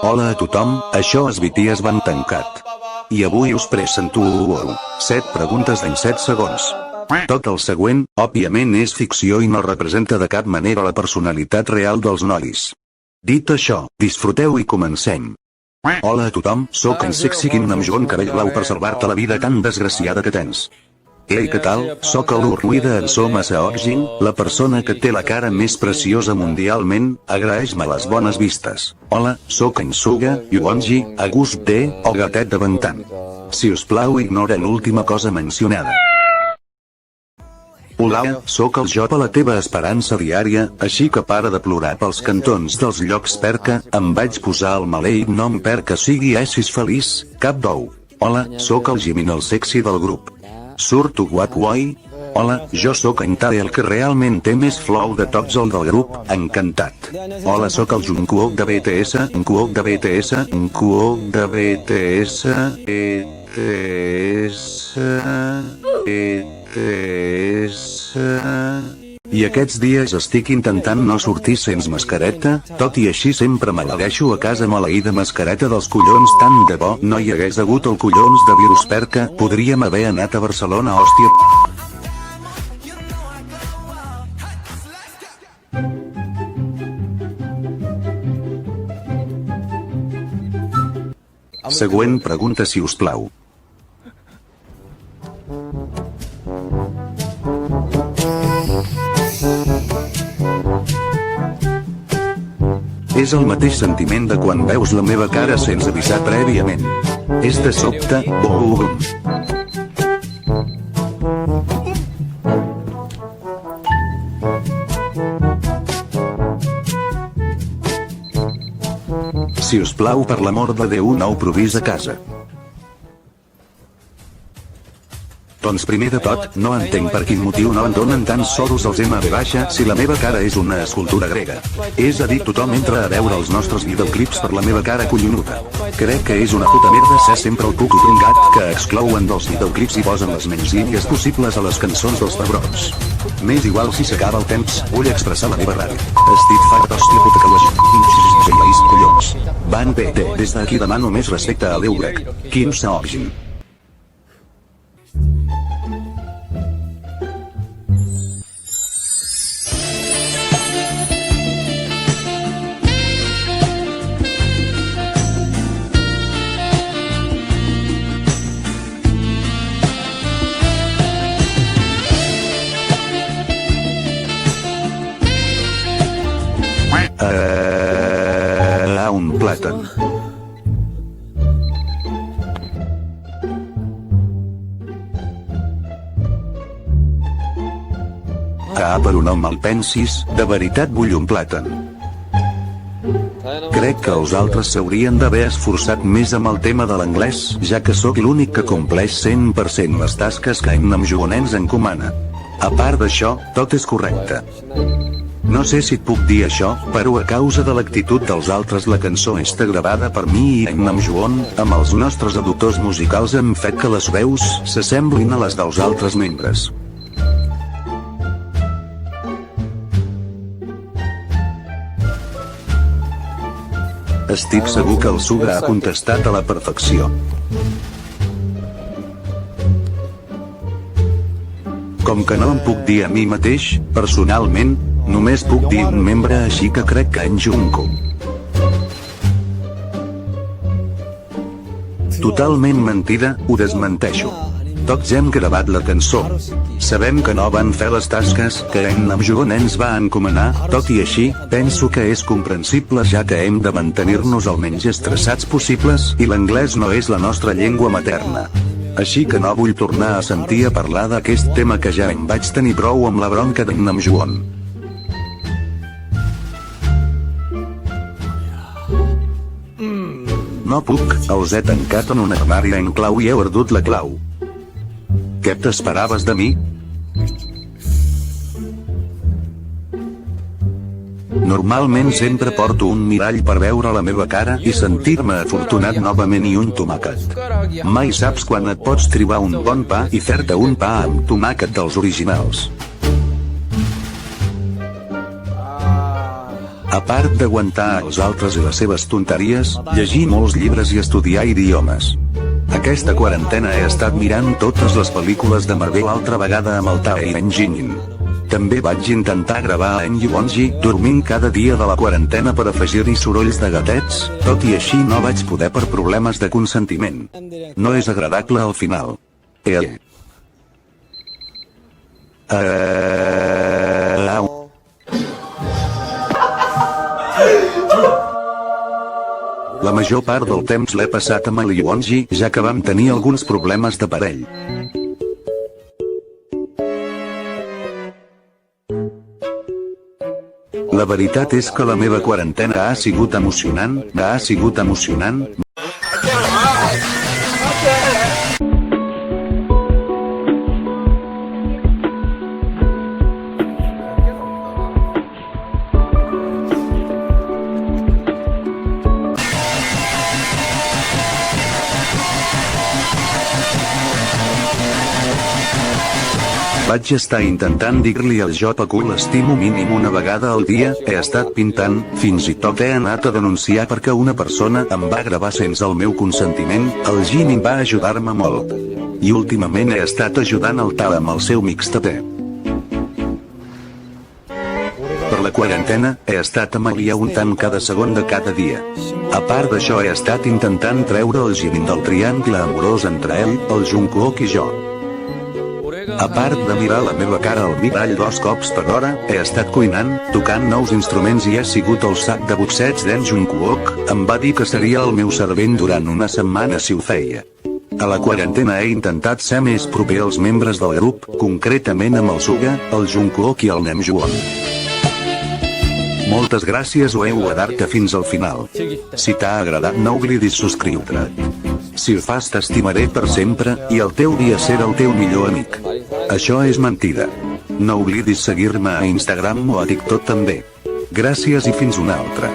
Hola a tothom, això és BTS Van Tancat. I avui us presento 7 preguntes en 7 segons. Tot el següent, òbviament és ficció i no representa de cap manera la personalitat real dels nois. Dit això, disfruteu i comencem. Hola a tothom, sóc en Sexy Kim Namjoon cabell blau per salvar-te la vida tan desgraciada que tens. Ei, què tal? Sóc l'orgull de Soma Seokjin, la persona que té la cara més preciosa mundialment, agraeix-me les bones vistes. Hola, sóc en Suga, Yuonji, Agust D, o gatet de Bantan. Si us plau ignora l'última cosa mencionada. Hola, sóc el Job a la teva esperança diària, així que para de plorar pels cantons dels llocs perquè em vaig posar el maleït nom perquè sigui essis feliç, cap d'ou. Hola, sóc el Jimin el sexy del grup. Surto guapo oi? Hola, jo sóc en Tae el que realment té més flow de tots el del grup, encantat. Hola, sóc el Jungkook de BTS, Jungkook de BTS, Jungkook de BTS, I aquests dies estic intentant no sortir sense mascareta, tot i així sempre me la deixo a casa maleïda mascareta dels collons, tant de bo no hi hagués hagut el collons de virus perquè podríem haver anat a Barcelona, hòstia. Següent pregunta si us plau. És el mateix sentiment de quan veus la meva cara sense avisar prèviament. És de sobte, boom. Si us plau, per l'amor de Déu, no ho provis a casa. Doncs primer de tot, no entenc per quin motiu no en donen tants soros als MV si la meva cara és una escultura grega. És a dir, tothom entra a veure els nostres videoclips per la meva cara collonuda. Crec que és una puta merda ser sempre el cuco pringat que exclouen dels videoclips i posen les menys línies possibles a les cançons dels pebrots. M'és igual si s'acaba el temps, vull expressar la meva ràbia. Estic fart d'hòstia puta que ho collons. Van bé, des d'aquí demano més respecte a Déu grec. Kim Seokjin. Un plàtan. Per un home el pensis, de veritat vull un plàtan. Crec que els altres s'haurien d'haver esforçat més amb el tema de l'anglès, ja que sóc l'únic que compleix 100% les tasques que en Namjoon ens encomana. A part d'això, tot és correcte. No sé si et puc dir això, però a causa de l'actitud dels altres la cançó està gravada per mi i en Namjoon, amb els nostres adductors musicals hem fet que les veus s'assemblin a les dels altres membres. Estic segur que el Suga ha contestat a la perfecció. Com que no em puc dir a mi mateix, personalment, només puc dir un membre, així que crec que en Jungkook. Totalment mentida, ho desmenteixo. Tots hem gravat la cançó. Sabem que no van fer les tasques que en Namjoon ens va encomanar, tot i així, penso que és comprensible ja que hem de mantenir-nos el menys estressats possibles i l'anglès no és la nostra llengua materna. Així que no vull tornar a sentir a parlar d'aquest tema que ja em vaig tenir prou amb la bronca d'en Namjoon. No puc, els he tancat en un armari en clau i he perdut la clau. Què t'esperaves de mi? Normalment sempre porto un mirall per veure la meva cara i sentir-me afortunat novament i un tomàquet. Mai saps quan et pots tribar un bon pa i fer-te un pa amb tomàquet dels originals. A part d'aguantar els altres i les seves tonteries, llegir molts llibres i estudiar idiomes. Aquesta quarantena he estat mirant totes les pel·lícules de Marvel altra vegada amb el Tae Engine. També vaig intentar gravar en Yuonji, dormint cada dia de la quarantena per afegir-hi sorolls de gatets, tot i així no vaig poder per problemes de consentiment. No és agradable al final. La major part del temps l'he passat amb el Yuonji, ja que vam tenir alguns problemes de parell. La veritat és que la meva quarantena ha sigut emocionant. Vaig estar intentant dir-li al Jopa que l'estimo mínim una vegada al dia, he estat pintant, fins i tot he anat a denunciar perquè una persona em va gravar sense el meu consentiment, el Jimmy va ajudar-me molt. I últimament he estat ajudant el Tal amb el seu mixtape. Per la quarantena, he estat amb el Lia untant cada segon de cada dia. A part d'això he estat intentant treure el Jimin del triangle amorós entre ell, el Jungkook i jo. A part de mirar la meva cara al mirall 2 cops per hora, he estat cuinant, tocant nous instruments i he sigut el sac de boxets d'en Jungkook, em va dir que seria el meu servent durant una setmana si ho feia. A la quarantena he intentat ser més proper als membres del grup, concretament amb el Suga, el Jungkook i el Namjoon. Moltes gràcies o heu quedat fins al final. Si t'ha agradat no oblidis subscriure't. Si ho fas t'estimaré per sempre, i el teu dia serà el teu millor amic. Això és mentida. No oblidis seguir-me a Instagram o a TikTok també. Gràcies i fins una altra.